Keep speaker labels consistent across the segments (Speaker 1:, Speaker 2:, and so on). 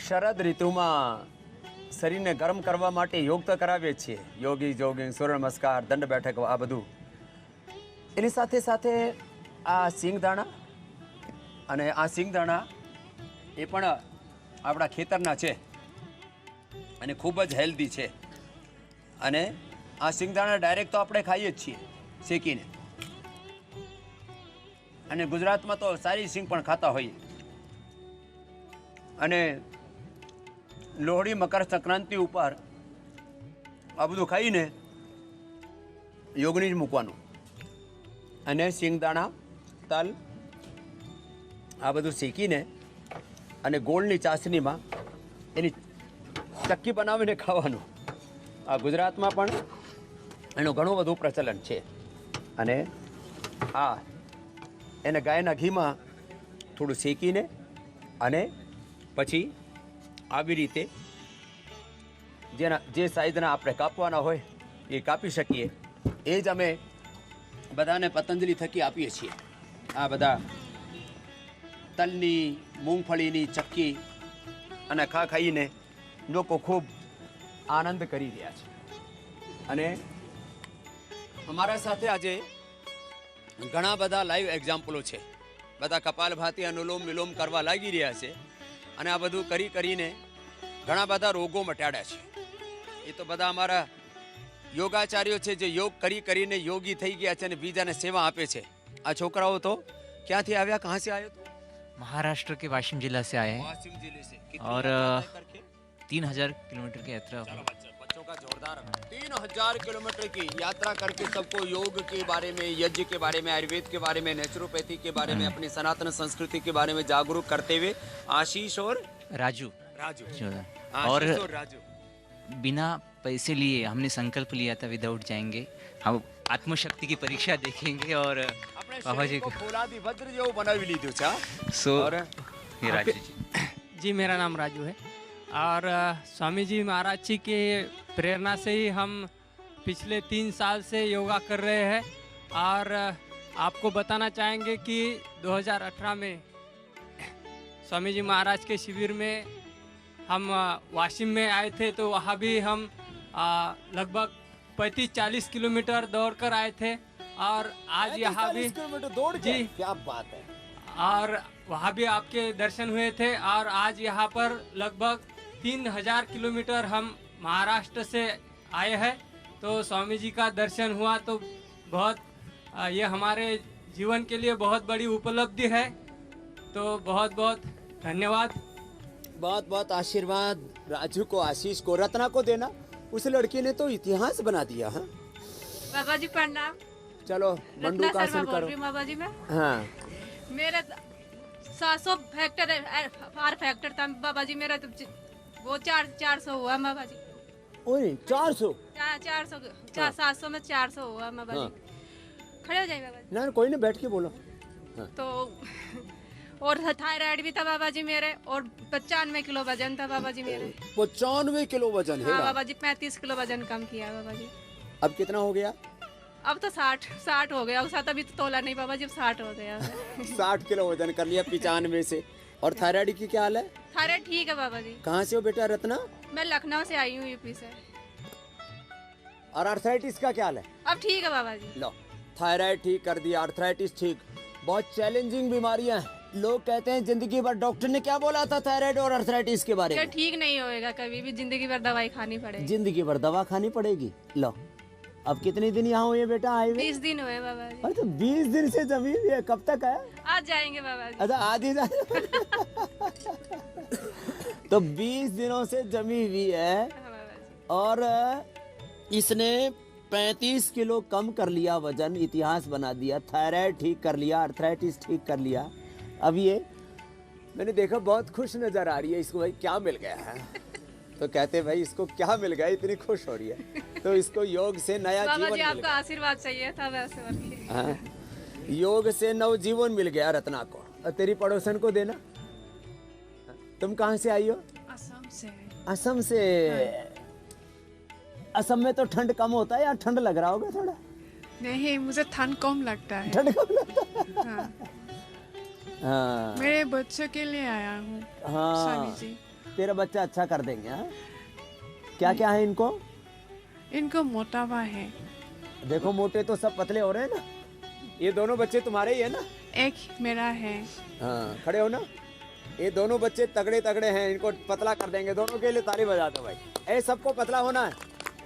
Speaker 1: શરદ ઋતુમાં શરીરને ગરમ કરવા માટે યોગ તો કરાવીએ છીએ, યોગી જોગિંગ, સૂર્ય નમસ્કાર, દંડ બેઠક, આ બધું. એની સાથે સાથે આ સિંગદાણા, અને આ સિંગદાણા એ પણ આપણા ખેતરના છે અને ખૂબ જ હેલ્ધી છે. અને આ સિંગદાણા ડાયરેક્ટ તો આપણે ખાઈએ જ છીએ શેકીને, અને ગુજરાતમાં તો સારી સિંગ પણ ખાતા હોઈએ. અને લોહડી, મકર સંક્રાંતિ ઉપર આ બધું ખાઈને યોગની જ મૂકવાનું. અને સિંગદાણા, તલ, આ બધું શેકીને અને ગોળની ચાસણીમાં એની ચક્કી બનાવીને ખાવાનું. આ ગુજરાતમાં પણ એનું ઘણું બધું પ્રચલન છે. અને આ એને ગાયના ઘીમાં થોડું શેકીને અને પછી આવી રીતે જે સાઈઝના આપણે કાપવાના હોય એ કાપી શકીએ. એ જ અમે બધાને પતંજલિ થકી આપીએ છીએ. આ બધા તલની, મૂંગફળીની ચક્કી અને ખાઈને લોકો ખૂબ આનંદ કરી રહ્યા છે. અને અમારા સાથે આજે ઘણા બધા લાઈવ એક્ઝામ્પલો છે. બધા કપાલભાતિ, અનુલોમ વિલોમ કરવા લાગી રહ્યા છે. અને આ બધું કરીને ઘણા બધા રોગો મટાડ્યા છે. એ તો બધા અમારા યોગાચાર્યો છે, જે યોગ કરીને યોગી થઈ ગયા છે અને બીજાને સેવા આપે છે. આ છોકરાઓ તો ક્યાંથી આવ્યા? કહાં से आए तो?
Speaker 2: महाराष्ट्र के वाशिम जिला से आए हैं
Speaker 1: वाशिम जिले से.
Speaker 2: और 3000 किलोमीटर की यात्रा
Speaker 1: चलो बच्चों का जोरदार 3000 किलोमीटर की यात्रा करके सबको योग के बारे में, यज्ञ के बारे में, आयुर्वेद के बारे में, नेचुरोपैथी के बारे में, अपनी सनातन संस्कृति के बारे में जागरूक करते हुए आशीष और
Speaker 2: राजू
Speaker 1: और
Speaker 2: राजू बिना पैसे लिए हमने संकल्प लिया था विदाउट जाएंगे. हम आत्मशक्ति की परीक्षा देखेंगे और बाबा जी
Speaker 1: को फौलादी वज्र જેવું બનાવી લીધું છે.
Speaker 2: सो
Speaker 1: और
Speaker 2: ये राजू जी.
Speaker 3: जी, मेरा नाम राजू है और स्वामी जी महाराज जी के प्रेरणा से ही हम पिछले 3 साल से योगा कर रहे हैं. और आपको बताना चाहेंगे कि 2018 में स्वामी जी महाराज के शिविर में हम वाशिम में आए थे. तो वहाँ भी हम लगभग 35-40 किलोमीटर दौड़ कर आए थे. और आज यहाँ भी
Speaker 1: दौड़
Speaker 3: जी,
Speaker 1: क्या बात है.
Speaker 3: और वहाँ भी आपके दर्शन हुए थे. और आज यहाँ पर लगभग 3000 किलोमीटर हम महाराष्ट्र से आए हैं. तो स्वामी जी का दर्शन हुआ तो बहुत ये हमारे जीवन के लिए बहुत बड़ी उपलब्धि है. तो बहुत बहुत धन्यवाद.
Speaker 1: बहुत बहुत आशीर्वाद राजू को, आशीष को, रत्ना को देना. उस लड़की ने तो इतिहास बना दिया. हाँ
Speaker 4: बाबा जी प्रणाम.
Speaker 1: चलो मंडू का आसन करो.
Speaker 4: बाबा जी मैं
Speaker 1: हाँ
Speaker 4: मेरा 700 फैक्टर आर फैक्टर था बाबा जी. मेरा तो वो 400 हुआ बाबा जी.
Speaker 1: ओए 400
Speaker 4: 700 में 400 हुआ बाबा जी. खड़े हो जाइए बाबा जी.
Speaker 1: ना कोई नहीं, बैठ के बोलो.
Speaker 4: तो और थायराइड भी था बाबा जी मेरे. और 95 किलो वजन था बाबा जी मेरे.
Speaker 1: 95 किलो वजन है.
Speaker 4: हाँ बाबा जी 35 किलो वजन कम किया बाबा जी.
Speaker 1: अब कितना हो गया?
Speaker 4: अब तो 60 हो गया. साथ अभी तो तोला नहीं बाबा जी, 60 हो गया.
Speaker 1: 60 किलो वजन कर लिया 95 से. और थायराइड की क्या हाल है?
Speaker 4: थायराइड ठीक है बाबा जी.
Speaker 1: कहाँ से हो बेटा रत्ना?
Speaker 4: मैं लखनऊ से आई हूँ, यूपी से.
Speaker 1: और आर्थराइटिस का क्या हाल है?
Speaker 4: अब ठीक है बाबा जी.
Speaker 1: लो थायराइड ठीक कर दिया, आर्थराइटिस ठीक. बहुत चैलेंजिंग बीमारियां हैं. लोग कहते हैं जिंदगी भर, डॉक्टर ने क्या बोला था थायराइड और आर्थराइटिस के बारे में?
Speaker 4: ठीक नहीं होएगा कभी भी, जिंदगी भर दवाई खानी पड़ेगी.
Speaker 1: जिंदगी भर दवा खानी पड़ेगी. लो अब कितने दिन यहाँ हुए बेटा आए हुए?
Speaker 4: 20 दिन हुए बाबा जी.
Speaker 1: अरे तो 20 दिन से जमी हुई है. कब तक है?
Speaker 4: आज जाएंगे बाबा जी.
Speaker 1: अच्छा आज ही तो 20 दिनों से जमी हुई है.
Speaker 4: हाँ बाबा जी.
Speaker 1: और इसने 35 किलो कम कर लिया वजन, इतिहास बना दिया. थायराइड ठीक कर लिया, आर्थराइटिस ठीक कर लिया. अब ये मैंने देखा बहुत खुश नजर आ रही है. इसको भाई क्या मिल गया है? तो कहते भाई इसको क्या मिल गया, इतनी खुश हो रही है. तो इसको योग से नया जीवन मिल गया.
Speaker 4: आपका आशीर्वाद चाहिए था वैसे.
Speaker 1: हाँ, योग से नव जीवन मिल गया रत्ना को. और तेरी पड़ोसन को देना. तुम कहाँ से आई हो?
Speaker 4: असम से.
Speaker 1: असम से. असम में तो ठंड कम होता है यार. ठंड लग रहा होगा थोड़ा?
Speaker 5: नहीं, मुझे ठंड कम लगता है.
Speaker 1: ठंड कम लगता है.
Speaker 5: हाँ,
Speaker 6: हाँ
Speaker 5: मेरे बच्चों के लिए आया हूँ स्वामी
Speaker 6: हाँ,
Speaker 5: जी।
Speaker 6: तेरा बच्चा अच्छा कर देंगे। हाँ, क्या क्या है इनको?
Speaker 5: इनको मोटापा है,
Speaker 6: देखो मोटे तो सब पतले हो रहे हैं ना।
Speaker 1: ये दोनों बच्चे तुम्हारे ही है ना?
Speaker 5: एक मेरा है।
Speaker 6: हाँ
Speaker 1: खड़े हो ना? ये दोनों बच्चे तगड़े तगड़े हैं, इनको पतला कर देंगे। दोनों के लिए ताली बजा दो भाई। ए सबको पतला होना है।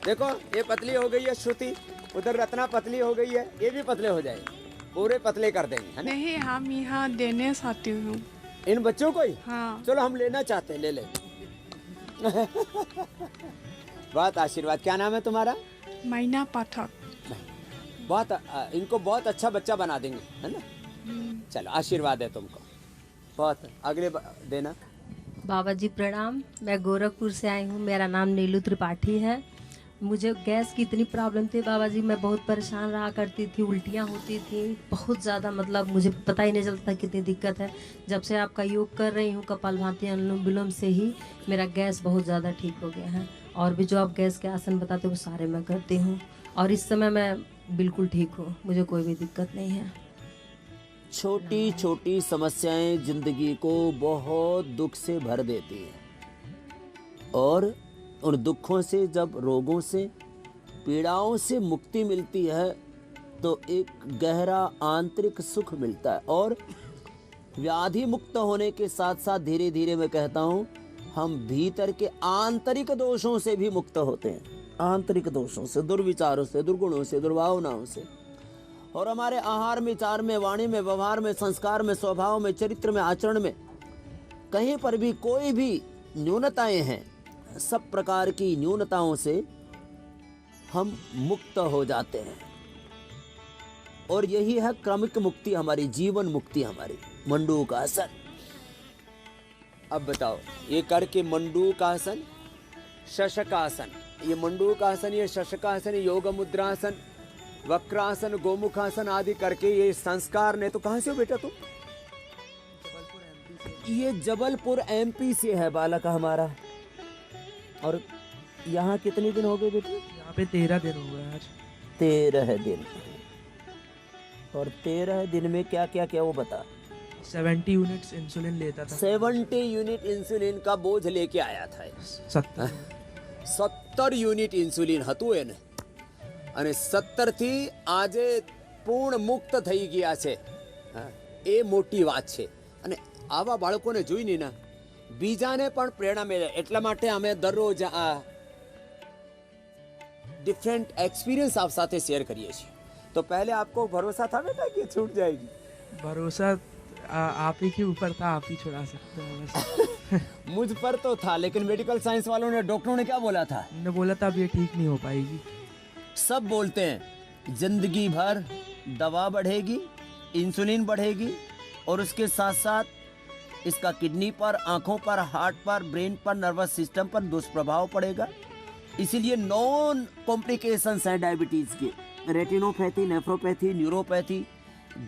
Speaker 1: देखो ये पतली हो गई है श्रुति, उधर रत्ना पतली हो गई है, ये भी पतले हो जाएंगे, पूरे पतले कर देंगे, है ना?
Speaker 5: नहीं, हम यहाँ देने चाहती हूँ।
Speaker 1: इन बच्चों को ही?
Speaker 5: हाँ,
Speaker 1: चलो हम लेना चाहते हैं, ले ले। बहुत आशीर्वाद। क्या नाम है तुम्हारा?
Speaker 5: मैना पाठक।
Speaker 1: बहुत इनको बहुत अच्छा बच्चा बना देंगे, है ना? चलो आशीर्वाद है तुमको बहुत। अगले देना।
Speaker 7: बाबा जी प्रणाम। मैं गोरखपुर से आई हूँ। मेरा नाम नीलू त्रिपाठी है। मुझे गैस की इतनी प्रॉब्लम थी बाबा जी, मैं बहुत परेशान रहा करती थी, उल्टियाँ होती थी बहुत ज़्यादा, मतलब मुझे पता ही नहीं चलता था कितनी दिक्कत है। जब से आपका योग कर रही हूँ कपालभाति अनुलोम विलोम से ही मेरा गैस बहुत ज़्यादा ठीक हो गया है। और भी जो आप गैस के आसन बताते हो वो सारे मैं करती हूँ और इस समय मैं बिल्कुल ठीक हूँ, मुझे कोई भी दिक्कत नहीं है।
Speaker 6: छोटी छोटी समस्याएं जिंदगी को बहुत दुख से भर देती हैं और उन दुखों से, जब रोगों से, पीड़ाओं से मुक्ति मिलती है तो एक गहरा आंतरिक सुख मिलता है। और व्याधि मुक्त होने के साथ साथ धीरे धीरे मैं कहता हूँ हम भीतर के आंतरिक दोषों से भी मुक्त होते हैं। आंतरिक दोषों से, दुर्विचारों से, दुर्गुणों से, दुर्भावनाओं से। और हमारे आहार में, विचार में, वाणी में, व्यवहार में, संस्कार में, स्वभाव में, चरित्र में, आचरण में कहीं पर भी कोई भी न्यूनताएं हैं, सब प्रकार की न्यूनताओं से हम मुक्त हो जाते हैं। और यही है क्रमिक मुक्ति हमारी, जीवन मुक्ति हमारी, मंडूकासन।
Speaker 1: अब बताओ, ये करके मंडूकासन, शशकासन, ये मंडूकासन, ये शशकासन, योग मुद्रासन, वक्रासन, गोमुखासन आदि करके ये संस्कार ने। तो कहाँ से हो बेटा तुम?
Speaker 6: ये जबलपुर एमपी से है बालक हमारा। और यहाँ कितने दिन हो गए बेटे?
Speaker 8: यहाँ पे 13 दिन हो गए आज।
Speaker 6: 13 दिन। और 13 दिन में क्या क्या क्या वो बता।
Speaker 8: 70 यूनिट्स इंसुलिन लेता था।
Speaker 1: 70 यूनिट इंसुलिन का बोझ लेके आया था। 70 યુનિટ ઇન્સ્યુલિન હતું એને, અને 17 થી આજે પૂર્ણ મુક્ત થઈ ગયા છે। એ મોટી વાત છે। અને આવા બાળકોને જોઈને ના બીજાને પણ પ્રેરણા મળે। એટલા માટે અમે દરરોજ આ ડિફરન્ટ એક્સપિરિયન્સ આપ સાથે શેર કરીએ છીએ। તો પહેલે आपको भरोसा था बेटा कि छूट जाएगी?
Speaker 8: भरोसा आप ही के ऊपर था, आप ही छुड़ा सकते हैं बस।
Speaker 1: मुझ पर तो था, लेकिन मेडिकल साइंस वालों ने, डॉक्टरों ने क्या बोला था?
Speaker 8: उन्होंने बोला था अब ये ठीक नहीं हो पाएगी।
Speaker 6: सब बोलते हैं जिंदगी भर दवा बढ़ेगी, इंसुलिन बढ़ेगी और उसके साथ साथ इसका किडनी पर, आंखों पर, हार्ट पर, ब्रेन पर, नर्वस सिस्टम पर दुष्प्रभाव पड़ेगा। इसीलिए नॉन कॉम्प्लिकेशंस हैं डायबिटीज के। रेटिनोपैथी, नेफ्रोपैथी, न्यूरोपैथी,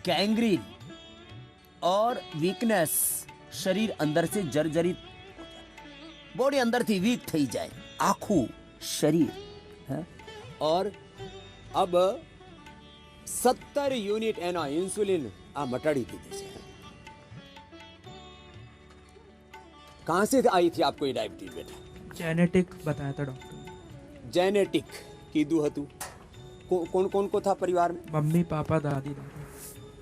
Speaker 6: गैंग्रीन और वीकनेस, शरीर अंदर से जर्जरित, बॉडी अंदर थी वीक थी जाए, आखू शरीर है।
Speaker 1: और अब 70 यूनिट एना इंसुलिन आ मटाड़ी दीधी છે। कहाँ से आई थी आपको ये डायबिटीज बेटा?
Speaker 8: जेनेटिक बताया था डॉक्टर।
Speaker 1: जेनेटिक कीधु हतु। कौन कौन को था परिवार में?
Speaker 8: मम्मी, पापा, दादी, दादा।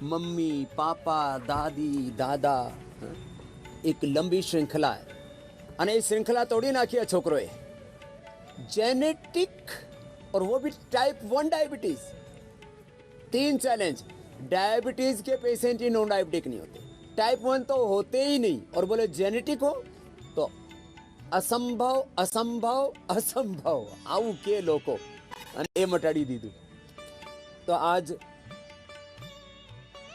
Speaker 1: मम्मी, पापा, दादी, दादा, एक लंबी श्रृंखला है। અને એ શ્રृंखला તોડી નાખી આ છોકરોએ। जेनेटिक, और वो भी टाइप 1 डायबिटीज। 3 चैलेंज। डायबिटीज के पेशेंट ही नॉन डायबिटिक नहीं होते, टाइप 1 तो होते ही नहीं, और बोले जेनेटिक हो तो असंभव असंभव असंभव आऊ के लोको ए मटाड़ी दीदू। तो आज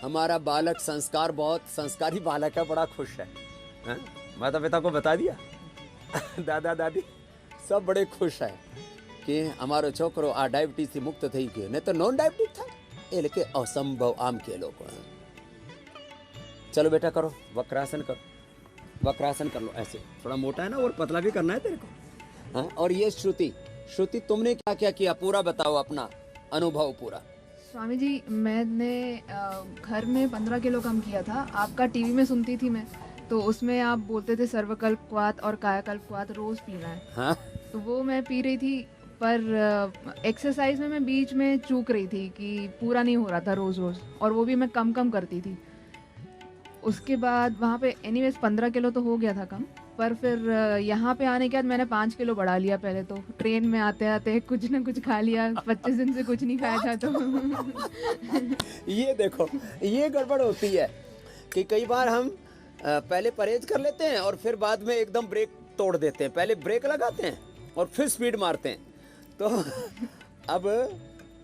Speaker 1: हमारा बालक संस्कार, बहुत संस्कारी बालक है, बड़ा खुश है। माता पिता को बता दिया, दादा दादी सब बड़े खुश है कि हमारो छोकरो आ डायबिटीज थी मुक्त थई गयो, नहीं तो नॉन डायबिटिक था ए लेके असंभव आम के लोग। चलो बेटा करो वक्रासन, करो वक्रासन कर लो ऐसे, थोड़ा मोटा है ना और पतला भी करना है तेरे को। हाँ? और ये श्रुति, श्रुति तुमने क्या क्या किया पूरा बताओ, अपना अनुभव पूरा।
Speaker 9: स्वामी जी, मैंने घर में 15 किलो कम किया था। आपका टीवी में सुनती थी मैं, तो उसमें आप बोलते थे सर्वकल्पवात और कायाकल्पवात रोज़ पीना है।
Speaker 6: हाँ,
Speaker 9: तो वो मैं पी रही थी, पर एक्सरसाइज में मैं बीच में चूक रही थी कि पूरा नहीं हो रहा था रोज़ रोज़, और वो भी मैं कम कम करती थी। उसके बाद वहाँ पे एनीवेज 15 किलो तो हो गया था कम, पर फिर यहाँ पे आने के बाद मैंने 5 किलो बढ़ा लिया। पहले तो ट्रेन में आते आते कुछ ना कुछ खा लिया, 25 दिन से कुछ नहीं खाया था तो
Speaker 1: ये देखो, ये गड़बड़ होती है कि कई बार हम पहले परहेज कर लेते हैं और फिर बाद में एकदम ब्रेक तोड़ देते हैं। पहले ब्रेक लगाते हैं और फिर स्पीड मारते हैं। तो अब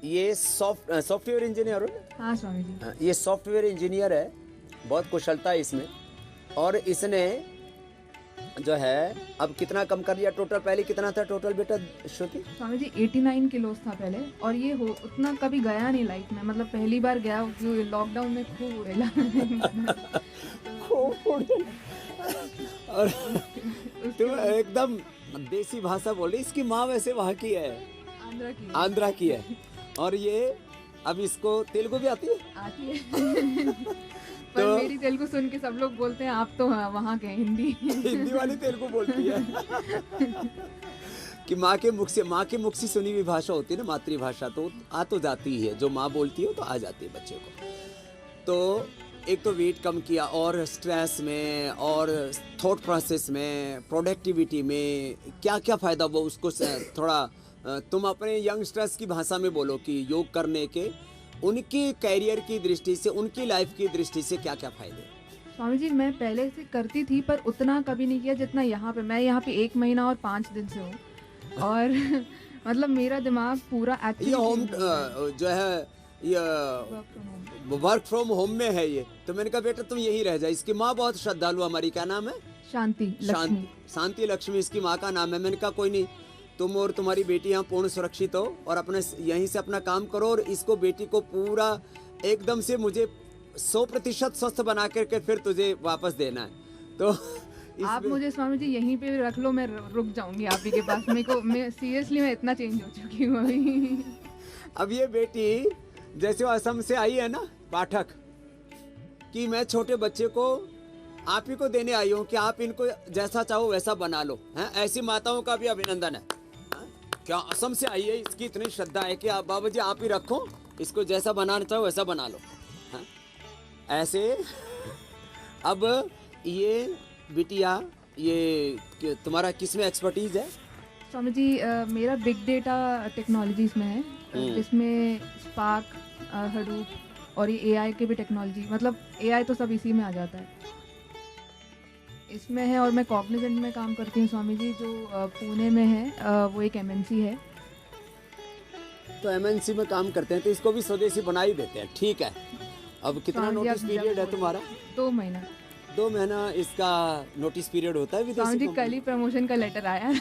Speaker 1: ये सॉफ्टवेयर इंजीनियर हो ना?
Speaker 9: हाँ स्वामी जी।
Speaker 1: ये सॉफ्टवेयर इंजीनियर है, बहुत कुशलता है इसमें। और इसने जो है अब कितना कम कर लिया टोटल? पहले कितना था टोटल बेटा श्रुति?
Speaker 9: स्वामी जी 89 किलोस था पहले, और ये हो उतना कभी गया नहीं लाइफ में। मतलब पहली बार गया लॉकडाउन में, खूब उड़ेला
Speaker 1: खूब उड़ेला। और तुम एकदम देसी भाषा बोल रही। इसकी माँ वैसे वहाँ की है, आंध्रा की है। और ये अब इसको तेलुगु भी आती है?
Speaker 9: आती है पर
Speaker 1: तो
Speaker 9: मेरी तेलुगु सुन के सब लोग बोलते हैं आप तो वहाँ के
Speaker 1: हिंदी वाली तेलुगु बोलती है कि माँ के मुख से सुनी हुई भाषा होती है ना, मातृभाषा, तो आ तो जाती है। जो माँ बोलती है तो आ जाती है बच्चे को। तो एक तो वेट कम किया, और स्ट्रेस में और थॉट प्रोसेस में, प्रोडक्टिविटी में क्या क्या फ़ायदा हुआ उसको थोड़ा तुम अपने यंगस्टर्स की भाषा में बोलो कि योग करने के उनकी कैरियर की दृष्टि से, उनकी लाइफ की दृष्टि से क्या क्या फायदे?
Speaker 9: स्वामी जी मैं पहले से करती थी, पर उतना कभी नहीं किया जितना यहाँ पे। मैं यहाँ पे 1 महीना और 5 दिन से हूँ, और मतलब मेरा दिमाग पूरा एक्टिव।
Speaker 1: ये होम जो है, ये वर्क फ्रॉम होम में है ये। तो मैंने कहा बेटा तुम यही रह जाए। इसकी माँ बहुत श्रद्धालु हमारी, क्या नाम है? शांति लक्ष्मी इसकी माँ का नाम है। मैंने कहा कोई नहीं, तुम और तुम्हारी बेटी यहाँ पूर्ण सुरक्षित हो और अपने यहीं से अपना काम करो, और इसको बेटी को पूरा एकदम से मुझे 100% स्वस्थ बना करके फिर तुझे वापस देना है। तो
Speaker 9: आप मुझे स्वामी जी यहीं पे रख लो, मैं रुक जाऊंगी आप ही के पास। मैं सीरियसली मैं इतना चेंज हो चुकी हूँ अभी।
Speaker 1: अब ये बेटी जैसे वो असम से आई है ना, पाठक, कि मैं छोटे बच्चे को आप ही को देने आई हूँ कि आप इनको जैसा चाहो वैसा बना लो। हैं, ऐसी माताओं का भी अभिनंदन है। क्या असम से आई है, इसकी इतनी श्रद्धा है कि आप बाबा जी आप ही रखो, इसको जैसा बनाना चाहो वैसा बना लो। हाँ? ऐसे अब ये बिटिया, ये तुम्हारा किस में एक्सपर्टीज है?
Speaker 9: स्वामी जी मेरा बिग डेटा टेक्नोलॉजीज में है, जिसमें स्पार्क, हडूप और ये एआई के भी टेक्नोलॉजी, मतलब एआई तो सब इसी में आ जाता है, इसमें है। और मैं कॉग्निजेंट में काम करती हूँ स्वामी जी, जो पुणे में है। वो एक एमएनसी है।
Speaker 1: तो एमएनसी में काम करते हैं तो इसको भी स्वदेशी बना ही देते हैं। ठीक है, अब कितना नोटिस पीरियड है तुम्हारा?
Speaker 9: 2 महीना।
Speaker 1: 2 महीना इसका नोटिस पीरियड होता है विदेशी
Speaker 9: जी कल ही प्रमोशन का लेटर आया।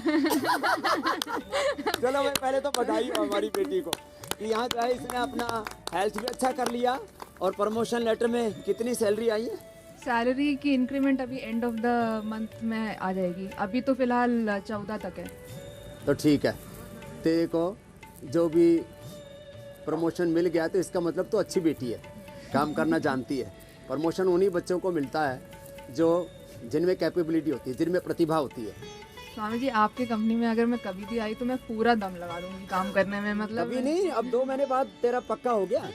Speaker 1: चलो मैं पहले तो बधाई हो हमारी बेटी को कि यहाँ जो है इसने अपना हेल्थ भी अच्छा कर लिया, और प्रमोशन लेटर में कितनी सैलरी आई है?
Speaker 9: सैलरी की इंक्रीमेंट अभी एंड ऑफ द मंथ में आ जाएगी। अभी तो फिलहाल 14 तक है।
Speaker 1: तो ठीक है, तेरे को जो भी प्रमोशन मिल गया तो इसका मतलब तो अच्छी बेटी है, काम करना जानती है। प्रमोशन उन्हीं बच्चों को मिलता है जो जिनमें कैपेबिलिटी होती है, जिनमें प्रतिभा होती है।
Speaker 9: स्वामी जी आपके कंपनी में अगर मैं कभी भी आई तो मैं पूरा दम लगा दूंगी काम करने में। मतलब
Speaker 1: कभी नहीं, अब 2 महीने बाद तेरा पक्का हो गया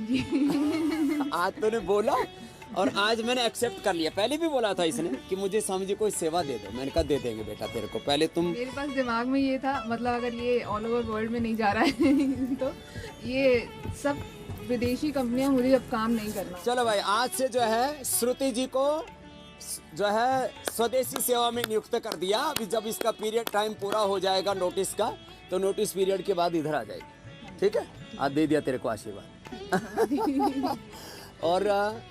Speaker 9: जी।
Speaker 1: आज तूने बोला और आज मैंने एक्सेप्ट कर लिया। पहले भी बोला था इसने कि मुझे स्वामी जी को सेवा दे दो। मैंने कहा दे देंगे बेटा तेरे को, पहले तुम।
Speaker 9: मेरे पास दिमाग में ये था, मतलब अगर ये ऑल ओवर वर्ल्ड में नहीं जा रहा है तो ये सब विदेशी कंपनियां मुझे अब काम नहीं करना।
Speaker 1: चलो भाई, आज से जो है श्रुति जी को जो है स्वदेशी सेवा में नियुक्त कर दिया। अभी जब इसका पीरियड टाइम पूरा हो जाएगा नोटिस का, तो नोटिस पीरियड के बाद इधर आ जाएगी। ठीक है, आज दे दिया तेरे को आशीर्वाद। और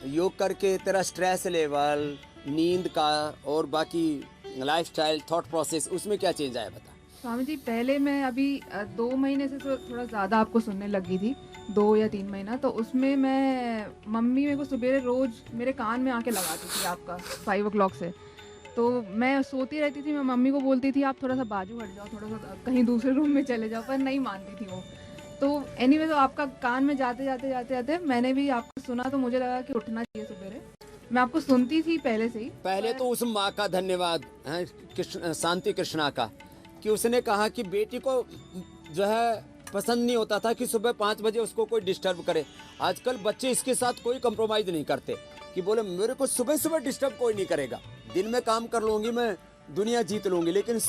Speaker 1: योग करके तेरा स्ट्रेस लेवल, नींद का और बाकी लाइफस्टाइल, थॉट प्रोसेस, उसमें क्या चेंज आया बता?
Speaker 9: स्वामी जी पहले मैं अभी 2 महीने से थोड़ा ज़्यादा आपको सुनने लगी थी, 2 या 3 महीना। तो उसमें मैं, मम्मी मेरे को सुबह रोज़ मेरे कान में आके लगाती थी आपका 5 o'clock से। तो मैं सोती रहती थी, मैं मम्मी को बोलती थी आप थोड़ा सा बाजू हट जाओ, थोड़ा सा कहीं दूसरे रूम में चले जाओ, पर नहीं मानती थी वो। तो तो एनीवे तो आपका कान में जाते जाते मैंने भी आपको सुना तो मुझे लगा कि उठना चाहिए सवेरे। मैं आपको सुनती थी पहले से ही।
Speaker 1: पहले तो उस माँ का धन्यवाद है शांति कृष्णा का, कि उसने कहा कि बेटी को जो है पसंद नहीं होता था कि सुबह 5 बजे उसको कोई डिस्टर्ब करे। आजकल बच्चे इसके साथ कोई कंप्रोमाइज नहीं करते कि बोले मेरे को सुबह सुबह डिस्टर्ब कोई नहीं करेगा, दिन में काम कर लूंगी मैं, दुनिया जीत लूंगी, लेकिन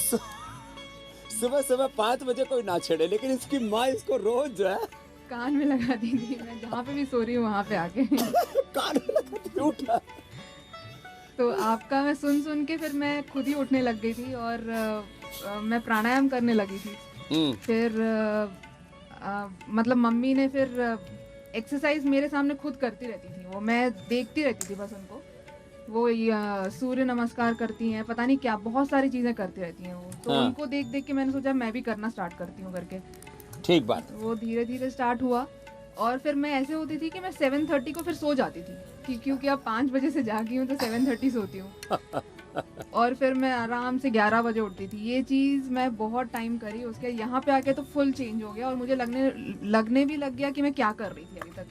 Speaker 1: सुबह सुबह 5 बजे कोई ना छेड़े। लेकिन इसकी माँ इसको रोज जो है
Speaker 9: कान में लगा दी थी, मैं जहाँ पे भी सो रही हूँ वहाँ पे आके
Speaker 1: कान में लगा दी, उठा।
Speaker 9: तो आपका मैं सुन के फिर मैं खुद ही उठने लग गई थी और मैं प्राणायाम करने लगी थी। फिर मतलब मम्मी ने फिर एक्सरसाइज मेरे सामने खुद करती रहती थी, वो मैं देखती रहती थी बस उनको। वो सूर्य नमस्कार करती हैं, पता नहीं क्या बहुत सारी चीज़ें करती रहती हैं वो। तो उनको देख देख के मैंने सोचा मैं भी करना स्टार्ट करती हूँ करके।
Speaker 1: ठीक बात।
Speaker 9: वो धीरे धीरे स्टार्ट हुआ और फिर मैं ऐसे होती थी कि मैं 7:30 को फिर सो जाती थी क्योंकि अब 5 बजे से जागी हूँ तो 7:30 सोती हूँ और फिर मैं आराम से 11 बजे उठती थी। ये चीज़ मैं बहुत टाइम करी, उसके यहाँ पे आके तो फुल चेंज हो गया और मुझे लगने भी लग गया कि मैं क्या कर रही थी अभी तक।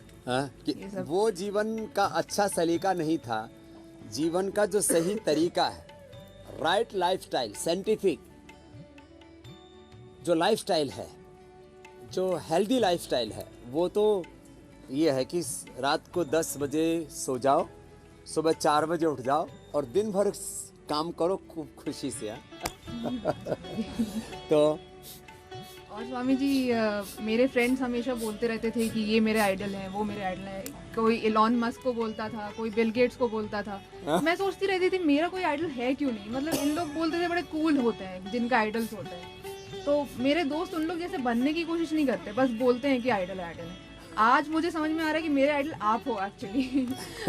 Speaker 1: कि वो जीवन का अच्छा सलीका नहीं था, जीवन का जो सही तरीका है, राइट लाइफस्टाइल, साइंटिफिक जो लाइफस्टाइल है, जो हेल्दी लाइफस्टाइल है, वो तो ये है कि रात को 10 बजे सो जाओ, सुबह 4 बजे उठ जाओ और दिन भर काम करो खूब खुशी से। तो
Speaker 9: और स्वामी जी मेरे फ्रेंड्स हमेशा बोलते रहते थे कि ये मेरे आइडल हैं, वो मेरे आइडल हैं। कोई इलॉन मस्क को बोलता था, कोई बिल गेट्स को बोलता था। मैं सोचती रहती थी मेरा कोई आइडल है क्यों नहीं। मतलब इन लोग बोलते थे बड़े कूल होते हैं जिनका आइडल्स होते हैं, तो मेरे दोस्त उन लोग जैसे बनने की कोशिश नहीं करते, बस बोलते हैं कि आइडल है आइडल है। आज मुझे समझ में आ रहा है कि मेरे आइडल आप हो एक्चुअली।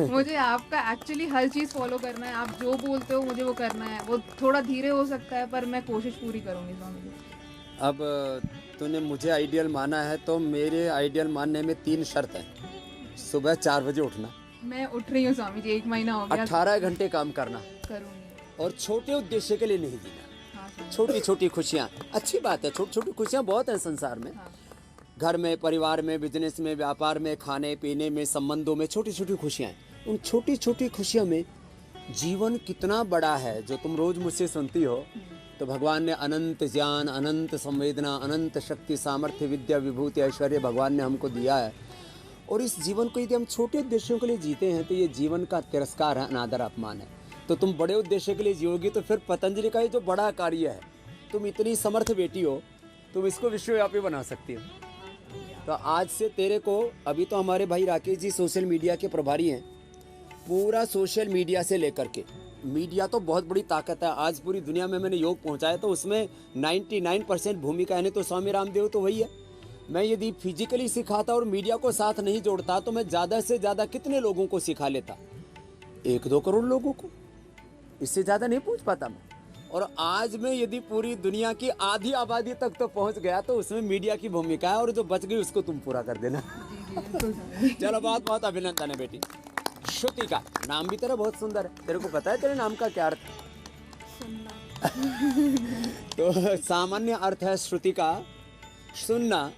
Speaker 9: मुझे आपका एक्चुअली हर चीज़ फॉलो करना है, आप जो बोलते हो मुझे वो करना है। वो थोड़ा धीरे हो सकता है पर मैं कोशिश पूरी करूँगी स्वामी जी।
Speaker 1: अब तूने मुझे आइडियल माना है तो मेरे आइडियल मानने में 3 शर्त है। सुबह 4 बजे उठना,
Speaker 9: मैं उठ रही हूँ स्वामी जी, 1 महीना हो गया।
Speaker 1: 18 घंटे काम करना
Speaker 9: करूँगी
Speaker 1: और छोटे उद्देश्य के लिए नहीं जीना। छोटी छोटी खुशियाँ अच्छी बात है, छोटी छोटी खुशियाँ बहुत हैं संसार में। घर में, परिवार में, बिजनेस में, व्यापार में, खाने पीने में, संबंधों में छोटी छोटी खुशियाँ हैं। उन छोटी छोटी खुशियों में जीवन कितना बड़ा है। जो तुम रोज मुझसे सुनती हो, तो भगवान ने अनंत ज्ञान, अनंत संवेदना, अनंत शक्ति, सामर्थ्य, विद्या, विभूति, ऐश्वर्य भगवान ने हमको दिया है। और इस जीवन को यदि हम छोटे उद्देश्यों के लिए जीते हैं तो ये जीवन का तिरस्कार है, अनादर, अपमान है। तो तुम बड़े उद्देश्य के लिए जियोगी तो फिर पतंजलि का ये जो बड़ा कार्य है, तुम इतनी समर्थ बेटी हो, तुम इसको विश्वव्यापी बना सकती हो। तो आज से तेरे को, अभी तो हमारे भाई राकेश जी सोशल मीडिया के प्रभारी हैं, पूरा सोशल मीडिया से लेकर के, मीडिया तो बहुत बड़ी ताकत है। आज पूरी दुनिया में मैंने योग पहुंचाया तो उसमें 99% भूमिका है तो स्वामी रामदेव तो वही है। मैं यदि फिजिकली सिखाता और मीडिया को साथ नहीं जोड़ता तो मैं ज़्यादा से ज़्यादा कितने लोगों को सिखा लेता, 1-2 करोड़ लोगों को, इससे ज़्यादा नहीं पहुंच पाता मैं। और आज मैं यदि पूरी दुनिया की आधी आबादी तक तो पहुंच गया तो उसमें मीडिया की भूमिका है, और जो बच गई उसको तुम पूरा कर देना। चलो, बहुत बहुत अभिनंदन है बेटी। श्रुति का नाम भी तेरा बहुत सुंदर है। तेरे को पता है तेरे नाम का क्या अर्थ है? तो सामान्य अर्थ है श्रुति का सुनना,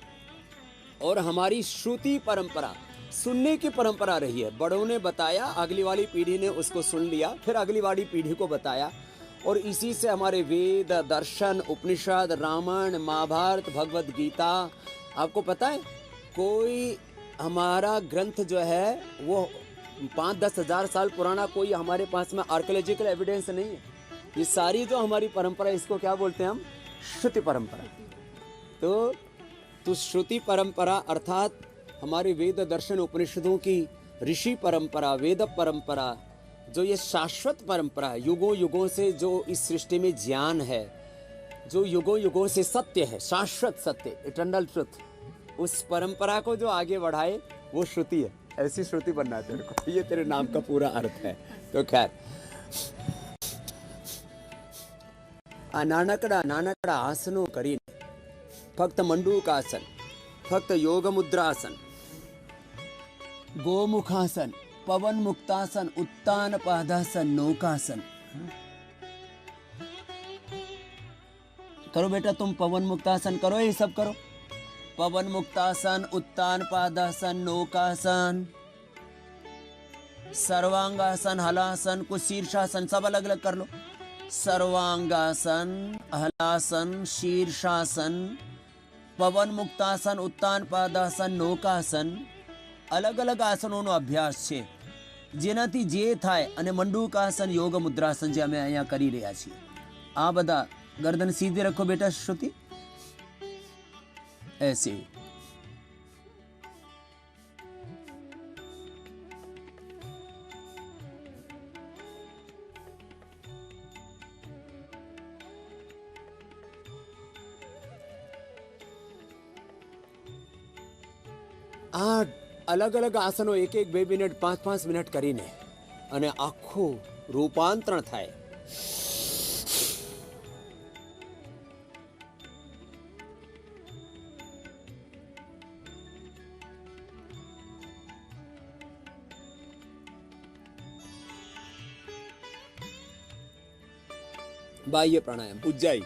Speaker 1: और हमारी श्रुति परंपरा सुनने की परंपरा रही है। बड़ों ने बताया, अगली वाली पीढ़ी ने उसको सुन लिया, फिर अगली वाली पीढ़ी को बताया, और इसी से हमारे वेद, दर्शन, उपनिषद, रामायण, महाभारत, भगवद गीता। आपको पता है कोई हमारा ग्रंथ जो है वो 5-10 हज़ार साल पुराना कोई हमारे पास में आर्कियोलॉजिकल एविडेंस नहीं है। ये सारी जो हमारी परंपरा, इसको क्या बोलते हैं हम? श्रुति परंपरा। तो श्रुति परंपरा अर्थात हमारे वेद, दर्शन, उपनिषदों की ऋषि परंपरा, वेद परंपरा, जो ये शाश्वत परंपरा है, युगों युगों से जो इस सृष्टि में ज्ञान है, जो युगों युगों से सत्य है, शाश्वत सत्य, इटर्नल ट्रुथ, उस परंपरा को जो आगे बढ़ाए वो श्रुति है। ऐसी श्रुति बनना है तेरे को, ये तेरे नाम का पूरा अर्थ है। तो खैर, नानकड़ा आसनों करीने, फक्त मंडूकासन, फक्त योग मुद्रासन, गोमुखासन, पवन मुक्तासन, उत्तान पादासन, नौकासन। करो बेटा, तुम पवन मुक्तासन करो, ये सब करो।
Speaker 6: पवन मुक्तासन, उत्तान पादासन, नौकासन, सर्वांगासन, हलासन, कुछ शीर्षासन, सब अलग अलग कर लो। सर्वांगासन, हलासन, शीर्षासन, पवन मुक्तासन, उत्तान पादासन, नौकासन, अलग अलग आसनोનો અભ્યાસ છે જેનાથી જે થાય અને મંડૂકાસન, યોગ મુદ્રાસન જે અમે અહીંયા કરી રહ્યા છીએ। આ બધા गर्दन सीधी रखो बेटा श्रुति, ऐसे। आ अलग अलग आसनो एक एक 2 मिनिट 5-5 मिनिट करीने અને આખું રૂપાંતરણ થાય। बाह्य प्राणायाम उज्जाई,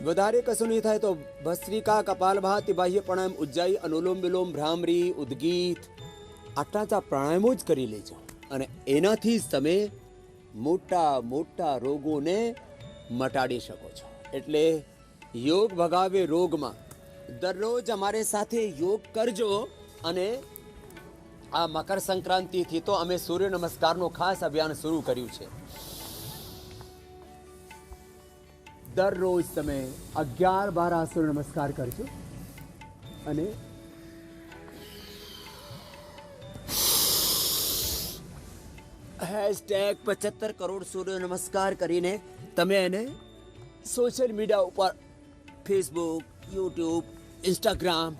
Speaker 6: વધારે કશું નહીં થાય તો ભસ્ત્રિકા, કપાલભાતિ, બાહ્ય પ્રાણાયામ, ઉજ્જાઈ, અનુલોમ વિલોમ, ભ્રામરી, ઉદ્ગીત, આટલા પ્રાણાયામો જ કરી લેજો અને એનાથી જ તમે મોટા મોટા રોગોને મટાડી શકો છો। એટલે યોગ ભગાવે રોગમાં। દરરોજ અમારે સાથે યોગ કરજો અને આ મકર સંક્રાંતિથી તો અમે સૂર્ય નમસ્કારનો ખાસ અભિયાન શરૂ કર્યું છે। दररोज તમે 11-12 सूर्य नमस्कार करजो અને #75 કરોડ સૂર્ય નમસ્કાર કરીને તમે એને સોશિયલ મીડિયા ઉપર ફેસબુક, યુટ્યુબ, ઇન્સ્ટાગ્રામ,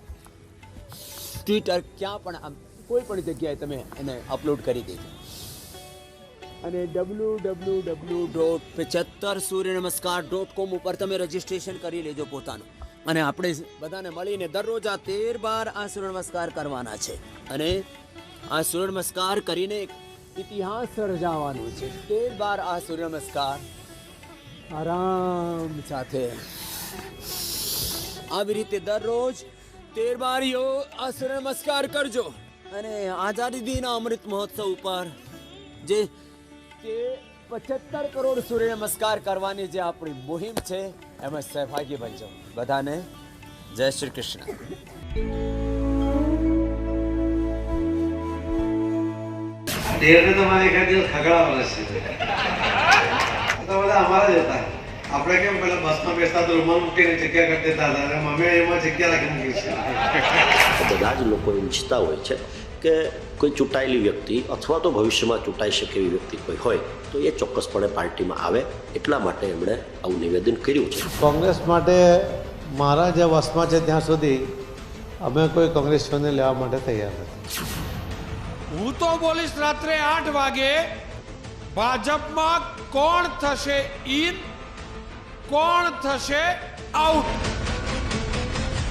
Speaker 6: ટ્વિટર ક્યાં પણ કોઈ પણ જગ્યાએ તમે એને અપલોડ કરી દેજો અને www.75suryanamaskar.com ઉપર તમે રજીસ્ટ્રેશન કરી લેજો પોતાનું અને આપણે બધાને મળીને દરરોજ આ 13 આ સૂર્ય નમસ્કાર કરવાના છે અને આ સૂર્ય નમસ્કાર કરીને એક ઇતિહાસ સર્જાવાનો છે। 13 આ સૂર્ય નમસ્કાર આરામ સાથે આવી રીતે દરરોજ 13 આ સૂર્ય નમસ્કાર કરજો અને આઝાદી દિન અમૃત મહોત્સવ ઉપર જે 75 કરોડ સૂર્ય નમસ્કાર કરવાની જે આપણી મુહિમ છે એમાં સહભાગી બનજો। બધાને જય શ્રી કૃષ્ણ।
Speaker 10: દેરને તમારે એક દિવસ ખગડાવવાના છે તો બધા અમારા જ હતા। આપણે કેમ પેલા બસમાં બેસતા તો રૂમાલ મૂકીને જગ્યા કરી દેતા હતા અને મમ્મીએ એમાં જગ્યા રાખી મૂકી છે।
Speaker 11: બધા જ લોકો ઈચ્છતા હોય છે કે કોઈ ચૂંટાયેલી વ્યક્તિ અથવા તો ભવિષ્યમાં ચૂંટાઈ શકે એવી વ્યક્તિ કોઈ હોય તો એ ચોક્કસપણે પાર્ટીમાં આવે, એટલા માટે એમણે આવું નિવેદન કર્યું છે।
Speaker 10: કોંગ્રેસ માટે મારા જે વસમાં છે ત્યાં સુધી અમે કોઈ કોંગ્રેસીઓને લેવા માટે તૈયાર નથી।
Speaker 12: હું તો બોલીશ રાત્રે 8 વાગે ભાજપમાં કોણ થશે ઇન, કોણ થશે આઉટ।